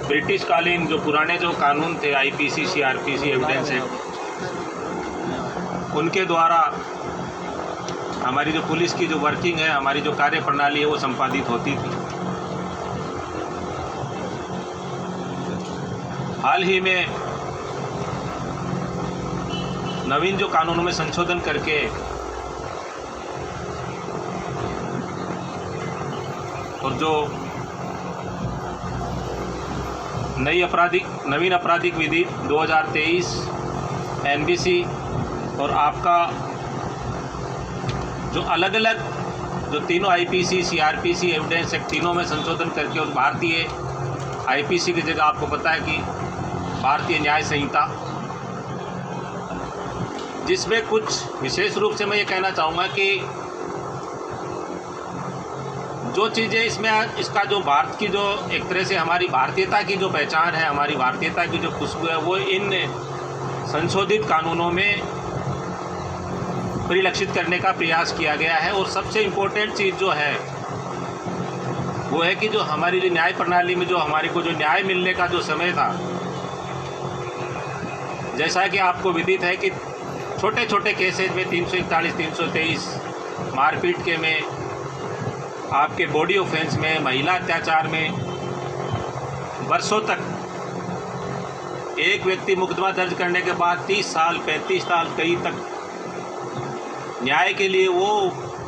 British कालीन जो पुराने जो कानून थे आईपीसी, सीआरपीसी, एविडेंस एक्ट, उनके द्वारा हमारी जो पुलिस की जो वर्किंग है, हमारी जो कार्य प्रणाली है वो संपादित होती थी। हाल ही में नवीन जो कानूनों में संशोधन करके और जो नवीन आपराधिक विधि 2023 एनबीसी और आपका जो अलग अलग जो तीनों आईपीसी, सीआरपीसी, एविडेंस एक्ट तीनों में संशोधन करके और भारतीय आईपीसी की जगह आपको पता है कि भारतीय न्याय संहिता, जिसमें कुछ विशेष रूप से मैं ये कहना चाहूँगा कि जो चीज़ें इसमें इसका जो भारत की जो एक तरह से हमारी भारतीयता की जो पहचान है, हमारी भारतीयता की जो खुशबू है, वो इन संशोधित कानूनों में परिलक्षित करने का प्रयास किया गया है। और सबसे इम्पोर्टेंट चीज़ जो है वो है कि जो हमारी जो न्याय प्रणाली में जो हमारे को जो न्याय मिलने का जो समय था, जैसा कि आपको विदित है कि छोटे छोटे केसेज में 341, 323 मारपीट के में, आपके बॉडी ऑफेंस में, महिला अत्याचार में वर्षों तक एक व्यक्ति मुकदमा दर्ज करने के बाद 30 साल, 35 साल कई तक न्याय के लिए वो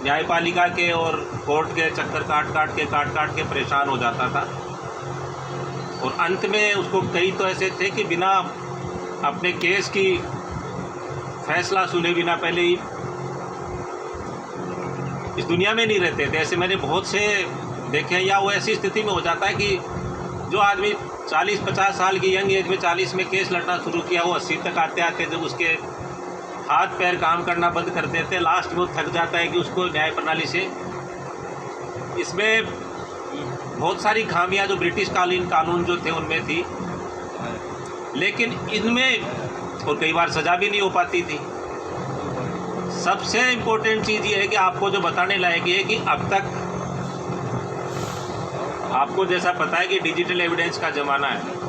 न्यायपालिका के और कोर्ट के चक्कर काट काट के परेशान हो जाता था। और अंत में उसको कई तो ऐसे थे कि बिना अपने केस की फैसला सुने बिना पहले ही इस दुनिया में नहीं रहते थे। ऐसे मैंने बहुत से देखे हैं। या वो ऐसी स्थिति में हो जाता है कि जो आदमी 40-50 साल की यंग एज में 40 में केस लड़ना शुरू किया, वो 80 तक आते आते जब उसके हाथ पैर काम करना बंद कर देते, लास्ट में वो थक जाता है कि उसको न्याय प्रणाली से, इसमें बहुत सारी खामियां जो ब्रिटिश कालीन कानून जो थे उनमें थी, लेकिन इनमें और कई बार सज़ा भी नहीं हो पाती थी। सबसे इम्पोर्टेंट चीज़ ये है कि आपको जो बताने लायक ये है कि अब तक आपको जैसा पता है कि डिजिटल एविडेंस का ज़माना है।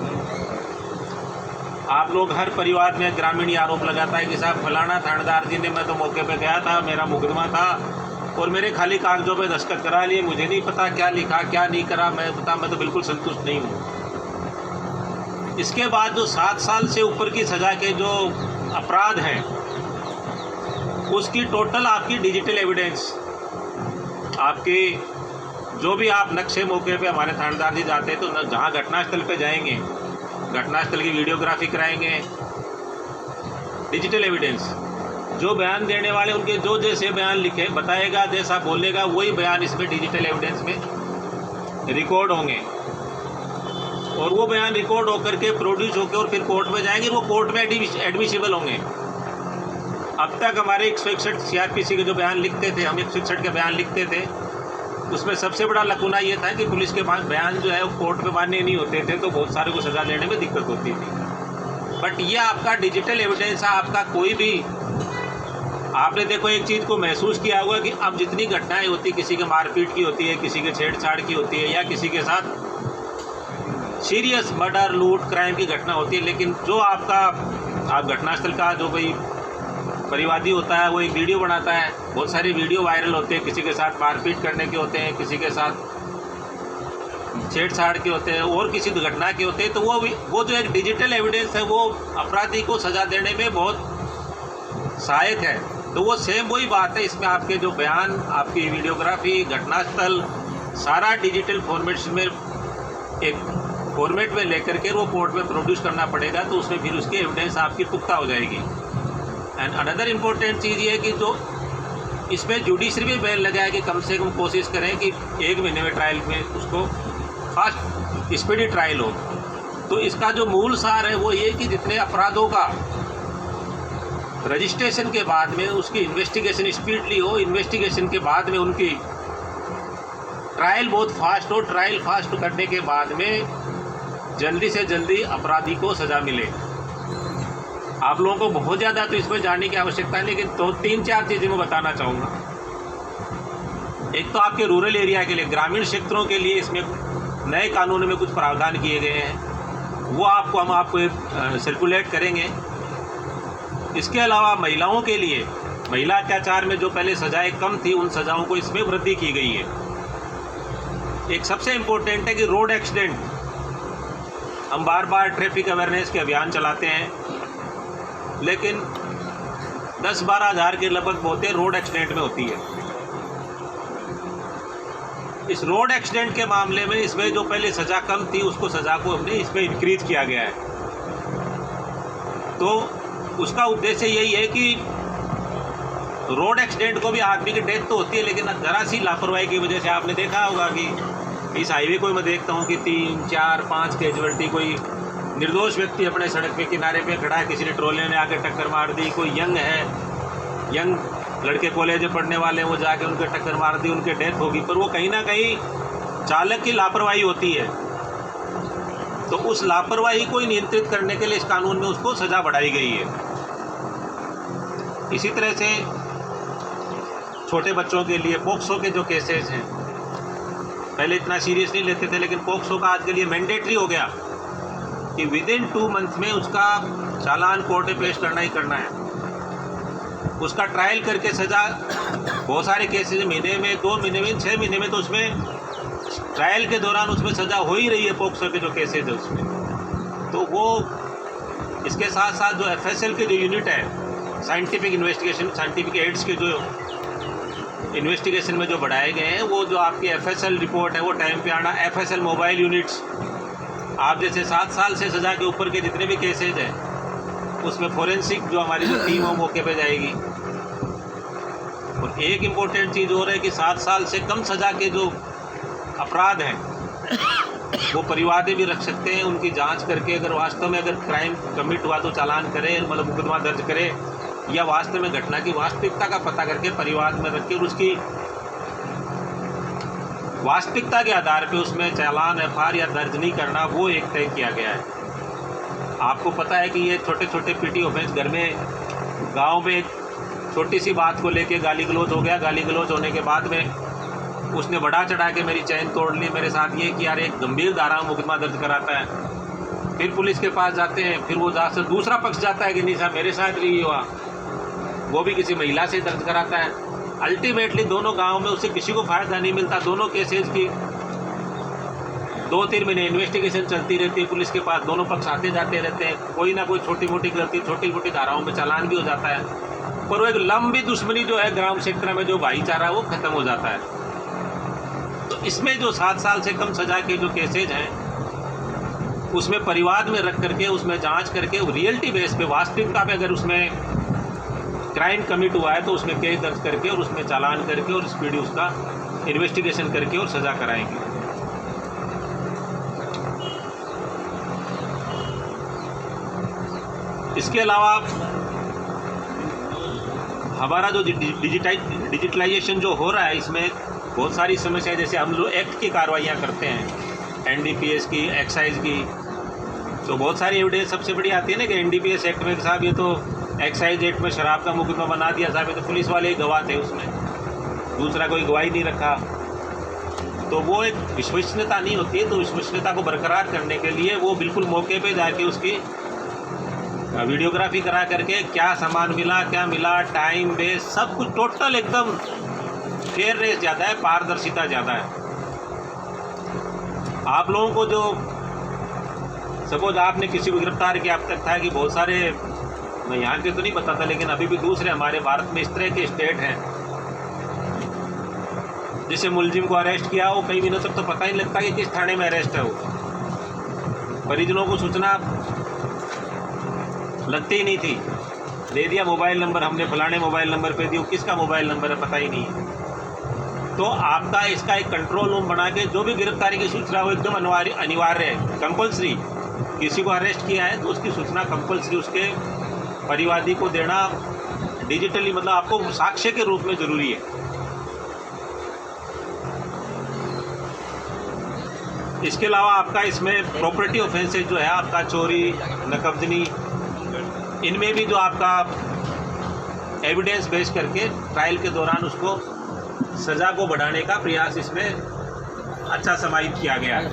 आप लोग हर परिवार में ग्रामीण ये आरोप लगाता है कि साहब फलाना थानेदार जी ने, मैं तो मौके पे गया था, मेरा मुकदमा था और मेरे खाली कागजों पे दस्तखत करा लिए, मुझे नहीं पता क्या लिखा क्या नहीं करा, मैं तो बिल्कुल संतुष्ट नहीं हूँ। इसके बाद जो 7 साल से ऊपर की सज़ा के जो अपराध हैं, उसकी टोटल आपकी डिजिटल एविडेंस, आपकी जो भी आप नक्शे मौके पे हमारे थानेदार जी जाते हैं तो जहाँ घटनास्थल पे जाएंगे, घटनास्थल की वीडियोग्राफी कराएंगे, डिजिटल एविडेंस, जो बयान देने वाले उनके जो जैसे बयान लिखे बताएगा, जैसा बोलेगा वही बयान इसमें डिजिटल एविडेंस में रिकॉर्ड होंगे। और वो बयान रिकॉर्ड होकर के प्रोड्यूस होकर और फिर कोर्ट में जाएंगे, वो कोर्ट में एडमिसिबल होंगे। अब तक हमारे 161 सीआरपीसी के जो बयान लिखते थे, हम 161 के बयान लिखते थे, उसमें सबसे बड़ा लकुना ये था कि पुलिस के पास बयान जो है वो कोर्ट में मान्य नहीं होते थे, तो बहुत सारे को सज़ा लेने में दिक्कत होती थी। बट ये आपका डिजिटल एविडेंस है, आपका कोई भी, आपने देखो एक चीज़ को महसूस किया होगा कि अब जितनी घटनाएं होती, किसी के मारपीट की होती है, किसी के छेड़छाड़ की होती है, या किसी के साथ सीरियस मर्डर, लूट, क्राइम की घटना होती है, लेकिन जो आप घटनास्थल का जो भाई परिवादी होता है वो एक वीडियो बनाता है, बहुत सारे वीडियो वायरल होते हैं, किसी के साथ मारपीट करने के होते हैं, किसी के साथ छेड़छाड़ के होते हैं और किसी दुर्घटना के होते हैं, तो वो जो एक डिजिटल एविडेंस है वो अपराधी को सज़ा देने में बहुत सहायक है। तो वो सेम वही बात है, इसमें आपके जो बयान, आपकी वीडियोग्राफी, घटनास्थल, सारा डिजिटल फॉर्मेट में, एक फॉर्मेट में लेकर के वो कोर्ट में प्रोड्यूस करना पड़ेगा, तो उसमें फिर उसकी एविडेंस आपकी पुख्ता हो जाएगी। एंड अनदर इम्पोर्टेंट चीज़ ये है कि जो इसमें जुडिशरी भी बैन लगा है कि कम से कम कोशिश करें कि 1 महीने में ट्रायल में उसको फास्ट स्पीडी ट्रायल हो। तो इसका जो मूल सार है वो ये कि जितने अपराधों का रजिस्ट्रेशन के बाद में उसकी इन्वेस्टिगेशन स्पीडली हो, इन्वेस्टिगेशन के बाद में उनकी ट्रायल बहुत फास्ट हो, ट्रायल फास्ट करने के बाद में जल्दी से जल्दी अपराधी को सज़ा मिले। आप लोगों को बहुत ज़्यादा तो इसमें जानने की आवश्यकता है, लेकिन तो 3-4 चीज़ें मैं बताना चाहूँगा। एक तो आपके रूरल एरिया के लिए, ग्रामीण क्षेत्रों के लिए इसमें नए कानून में कुछ प्रावधान किए गए हैं। वो हम आपको सर्कुलेट करेंगे। इसके अलावा महिलाओं के लिए महिला अत्याचार में जो पहले सजाएं कम थी, उन सजाओं को इसमें वृद्धि की गई है। एक सबसे इम्पोर्टेंट है कि रोड एक्सीडेंट, हम बार बार ट्रैफिक अवेयरनेस के अभियान चलाते हैं, लेकिन 10-12 हज़ार के लगभग मौतें रोड एक्सीडेंट में होती है। इस रोड एक्सीडेंट के मामले में इसमें जो पहले सज़ा कम थी, उसको सज़ा को हमने इसमें इंक्रीज किया गया है। तो उसका उद्देश्य यही है कि रोड एक्सीडेंट को भी आदमी की डेथ तो होती है, लेकिन ज़रा सी लापरवाही की वजह से आपने देखा होगा कि इस हाईवे को मैं देखता हूँ कि 3, 4, 5 कैजुअल्टी, कोई निर्दोष व्यक्ति अपने सड़क पे किनारे पे खड़ा है, किसी ने ट्रोले ने आके टक्कर मार दी, कोई यंग लड़के कॉलेज में पढ़ने वाले हैं, वो जाके उनके टक्कर मार दी, उनकी डेथ होगी। पर वो कहीं ना कहीं चालक की लापरवाही होती है। तो उस लापरवाही को नियंत्रित करने के लिए इस कानून में उसको सज़ा बढ़ाई गई है। इसी तरह से छोटे बच्चों के लिए पोक्सो के जो केसेस हैं, पहले इतना सीरियस नहीं लेते थे, लेकिन पोक्सो का आज के लिए मैंडेटरी हो गया कि विदिन 2 मंथ में उसका चालान कोर्ट में पेश करना ही करना है। उसका ट्रायल करके सज़ा, बहुत सारे केसेस महीने में, 2 महीने में, 6 महीने में, तो उसमें ट्रायल के दौरान उसमें सज़ा हो ही रही है पोक्सो के जो केसेज है उसमें। तो वो इसके साथ साथ जो FSL के जो यूनिट है, साइंटिफिक इन्वेस्टिगेशन, साइंटिफिक एड्स के जो इन्वेस्टिगेशन में जो बढ़ाए गए हैं, वो जो आपकी FSL रिपोर्ट है वो टाइम पे आना। FSL मोबाइल यूनिट्स, आप जैसे 7 साल से सज़ा के ऊपर के जितने भी केसेज हैं, उसमें फोरेंसिक जो हमारी जो टीम है मौके पे जाएगी। और एक इम्पोर्टेंट चीज़ और है कि 7 साल से कम सज़ा के जो अपराध हैं वो परिवादी भी रख सकते हैं, उनकी जांच करके अगर वास्तव में अगर क्राइम कमिट हुआ तो चालान करे, मतलब मुकदमा दर्ज करे, या वास्तव में घटना की वास्तविकता का पता करके परिवाद में रख के उसकी वास्तविकता के आधार पे उसमें चालान FIR या दर्ज नहीं करना, वो एक तय किया गया है। आपको पता है कि ये छोटे छोटे PT ऑफेंस घर में, गांव में छोटी सी बात को लेके गाली गलौज हो गया, गाली गलौज होने के बाद में उसने बढ़ा चढ़ा के मेरी चैन तोड़ ली, मेरे साथ ये कि यार एक गंभीर धारा में मुकदमा दर्ज कराता है। फिर पुलिस के पास जाते हैं, फिर वो जहाँ से दूसरा पक्ष जाता है कि नहीं साहब मेरे साथ भी हुआ, वो भी किसी महिला से दर्ज कराता है। अल्टीमेटली दोनों गाँव में उससे किसी को फ़ायदा नहीं मिलता। दोनों केसेज की 2-3 महीने इन्वेस्टिगेशन चलती रहती है, पुलिस के पास दोनों पक्ष आते जाते रहते हैं, कोई ना कोई छोटी मोटी गलती, छोटी मोटी धाराओं में चालान भी हो जाता है, पर वो एक लंबी दुश्मनी जो है ग्राम क्षेत्र में, जो भाईचारा वो ख़त्म हो जाता है। तो इसमें जो 7 साल से कम सज़ा के जो केसेज हैं, उसमें परिवाद में रख करके उसमें जांच करके रियलिटी बेस पे, वास्तविकता पे अगर उसमें क्राइम कमिट हुआ है तो उसमें केस दर्ज करके और उसमें चालान करके और स्पीडी उसका इन्वेस्टिगेशन करके और सज़ा कराएंगे। इसके अलावा हमारा जो डिजिटलाइजेशन जो हो रहा है, इसमें बहुत सारी समस्याएं, जैसे हम जो एक्ट की कार्रवाइयाँ करते हैं, NDPS की, एक्साइज की, तो बहुत सारी एविडेंस सबसे बड़ी आती है ना कि NDPS एक्ट में साहब ये तो एक्साइज एक्ट में शराब का मुकदमा बना दिया साहब, ये तो पुलिस वाले ही गवाह थे, उसमें दूसरा कोई गवाही नहीं रखा। तो वो एक विश्वसनीयता नहीं होती है। तो विश्वसनीयता को बरकरार करने के लिए वो बिल्कुल मौके पे जाके उसकी वीडियोग्राफी करा करके क्या सामान मिला, क्या मिला, टाइम बेस, सब कुछ टोटल एकदम फेयरनेस ज़्यादा है, पारदर्शिता ज़्यादा है। आप लोगों को जो सपोज आपने किसी को गिरफ्तार किया, अब तक था कि बहुत सारे, मैं यहाँ के तो नहीं पता था, लेकिन अभी भी दूसरे हमारे भारत में इस तरह के स्टेट हैं जिसे मुलजिम को अरेस्ट किया, वो कई दिनों तक तो पता ही नहीं लगता कि किस थाने में अरेस्ट है। वो परिजनों को सूचना लगती ही नहीं थी, दे दिया मोबाइल नंबर, हमने फलाने मोबाइल नंबर पे दिया, किसका मोबाइल नंबर है पता ही नहीं है। तो आपका इसका एक कंट्रोल रूम बना के जो भी गिरफ्तारी की सूचना वो एकदम अनिवार्य है, कंपल्सरी। किसी को अरेस्ट किया है तो उसकी सूचना कंपल्सरी उसके परिवादी को देना डिजिटली, मतलब आपको साक्ष्य के रूप में ज़रूरी है। इसके अलावा आपका इसमें प्रॉपर्टी ऑफेंसेज जो है, आपका चोरी, नकबजनी, इनमें भी जो आपका एविडेंस बेस करके ट्रायल के दौरान उसको सज़ा को बढ़ाने का प्रयास इसमें अच्छा समाहित किया गया है।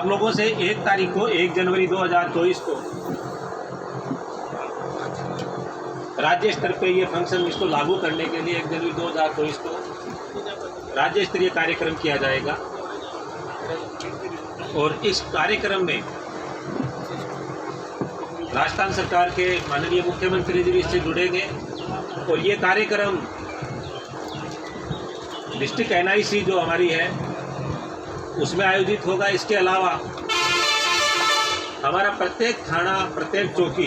आप लोगों से 1 तारीख को 1 जनवरी 2024 को राज्य स्तर पे ये फंक्शन इसको लागू करने के लिए 1 जनवरी 2024 को राज्य स्तरीय कार्यक्रम किया जाएगा। और इस कार्यक्रम में राजस्थान सरकार के माननीय मुख्यमंत्री जी भी इससे जुड़ेंगे और ये कार्यक्रम डिस्ट्रिक्ट एनआईसी जो हमारी है उसमें आयोजित होगा। इसके अलावा हमारा प्रत्येक थाना, प्रत्येक चौकी,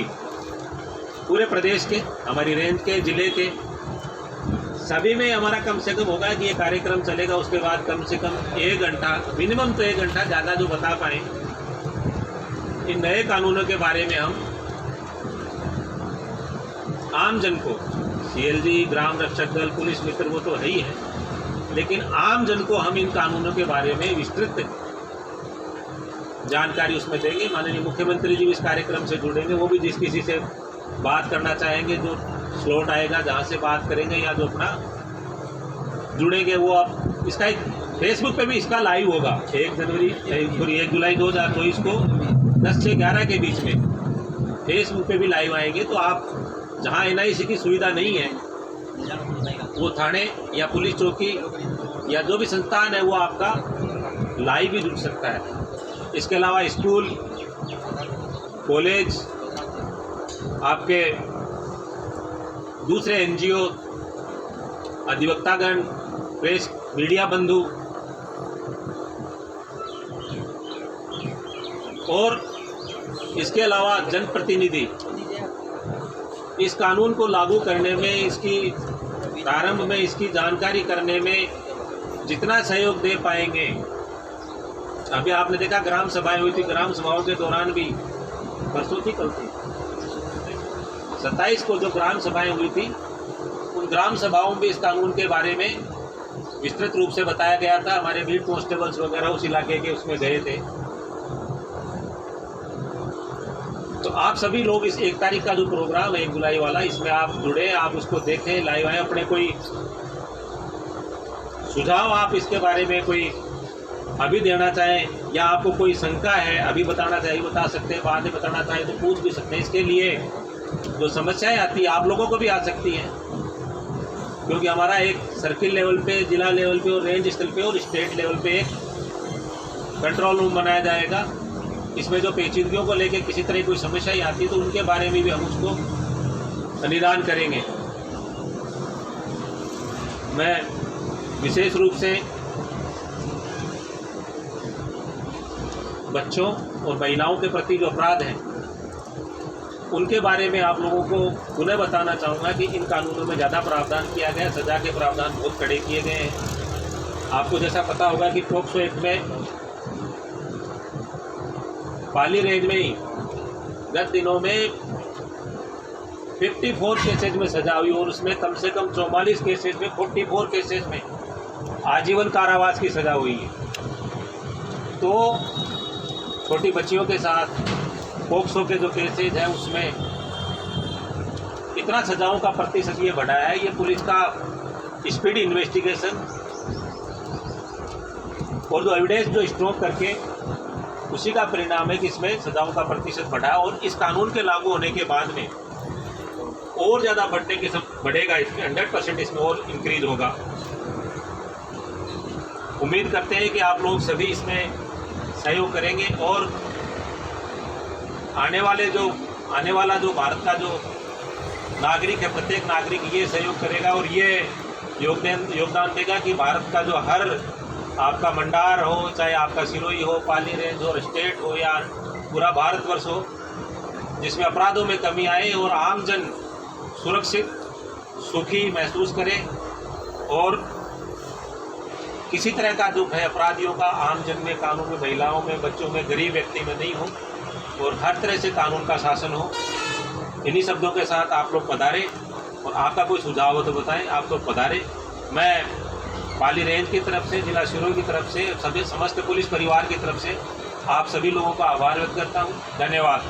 पूरे प्रदेश के, हमारी रेंज के, ज़िले के सभी में हमारा कम से कम होगा कि ये कार्यक्रम चलेगा। उसके बाद कम से कम 1 घंटा, मिनिमम तो 1 घंटा, ज़्यादा जो बता पाएँ इन नए कानूनों के बारे में हम आम जन को, सीएलजी, ग्राम रक्षक दल, पुलिस मित्र वो तो है ही है, लेकिन आम जन को हम इन कानूनों के बारे में विस्तृत जानकारी उसमें देंगे। माननीय मुख्यमंत्री जी इस कार्यक्रम से जुड़ेंगे, वो भी जिस किसी से बात करना चाहेंगे, जो स्लॉट आएगा जहाँ से बात करेंगे या जो अपना जुड़ेंगे, वो आप इसका एक फेसबुक पे भी इसका लाइव होगा 1 जुलाई 2024 को 10 से 11 के बीच में फेसबुक पे भी लाइव आएंगे। तो आप जहाँ एनआईसी की सुविधा नहीं है वो थाने या पुलिस चौकी या जो भी संस्थान है वो आपका लाइव भी जुड़ सकता है। इसके अलावा स्कूल, कॉलेज, आपके दूसरे एनजीओ, अधिवक्तागण, प्रेस, मीडिया बंधु और इसके अलावा जनप्रतिनिधि इस कानून को लागू करने में, इसकी प्रारंभ में, इसकी जानकारी करने में जितना सहयोग दे पाएंगे। अभी आपने देखा ग्राम सभाएं हुई थी, ग्राम सभाओं के दौरान भी, परसों थी कल थी 27 को जो ग्राम सभाएं हुई थी, उन ग्राम सभाओं में इस कानून के बारे में विस्तृत रूप से बताया गया था। हमारे बीट कांस्टेबल्स वगैरह उस इलाके के उसमें गए थे। तो आप सभी लोग इस 1 तारीख का जो प्रोग्राम है 1 जुलाई वाला, इसमें आप जुड़े, आप उसको देखें, लाइव आए। अपने कोई सुझाव आप इसके बारे में कोई अभी देना चाहें या आपको कोई शंका है अभी बताना चाहिए बता सकते हैं, बाद में बताना चाहें तो पूछ भी सकते हैं। इसके लिए जो समस्याएं आती है आप लोगों को भी आ सकती हैं, क्योंकि हमारा एक सर्किल लेवल पे, जिला लेवल पे और रेंज स्तर पे और स्टेट लेवल पे एक कंट्रोल रूम बनाया जाएगा। इसमें जो पेचीदगियों को लेकर किसी तरह कोई समस्या ही आती है तो उनके बारे में भी हम उसको निदान करेंगे। मैं विशेष रूप से बच्चों और महिलाओं के प्रति जो अपराध हैं उनके बारे में आप लोगों को पुनः बताना चाहूँगा कि इन कानूनों में ज़्यादा प्रावधान किया गया है, सज़ा के प्रावधान बहुत कड़े किए गए हैं। आपको जैसा पता होगा कि पॉक्सो एक्ट में पाली रेंज में ही गत दिनों में 54 केसेज में सजा हुई और उसमें कम से कम 44 केसेज में, 44 केसेज में आजीवन कारावास की सजा हुई है। तो छोटी बच्चियों के साथ पॉक्सो के जो केसेज हैं उसमें इतना सजाओं का प्रतिशत ये बढ़ा है। ये पुलिस का स्पीडी इन्वेस्टिगेशन और जो एविडेंस जो स्ट्रॉन्ग करके उसी का परिणाम है कि इसमें सजाओं का प्रतिशत बढ़ा और इस कानून के लागू होने के बाद में और ज़्यादा बढ़ेगा। इसमें 100% इसमें और इंक्रीज होगा। उम्मीद करते हैं कि आप लोग सभी इसमें सहयोग करेंगे और आने वाला जो भारत का जो नागरिक है, प्रत्येक नागरिक ये सहयोग करेगा और ये योगदान देगा कि भारत का जो हर आपका मंडार हो, चाहे आपका सिरोही हो, पाली रेंज हो, स्टेट हो या पूरा भारतवर्ष हो, जिसमें अपराधों में कमी आए और आमजन सुरक्षित, सुखी महसूस करे और किसी तरह का जो है अपराधियों का आमजन में, कानून में, महिलाओं में, बच्चों में, गरीब व्यक्ति में नहीं हो और हर तरह से कानून का शासन हो। इन्हीं शब्दों के साथ आप लोग पधारें और आपका कोई सुझाव हो तो बताएं। आप लोग पधारें। मैं पाली रेंज की तरफ से, जिला सिरोही की तरफ से, सभी समस्त पुलिस परिवार की तरफ से आप सभी लोगों का आभार व्यक्त करता हूँ। धन्यवाद।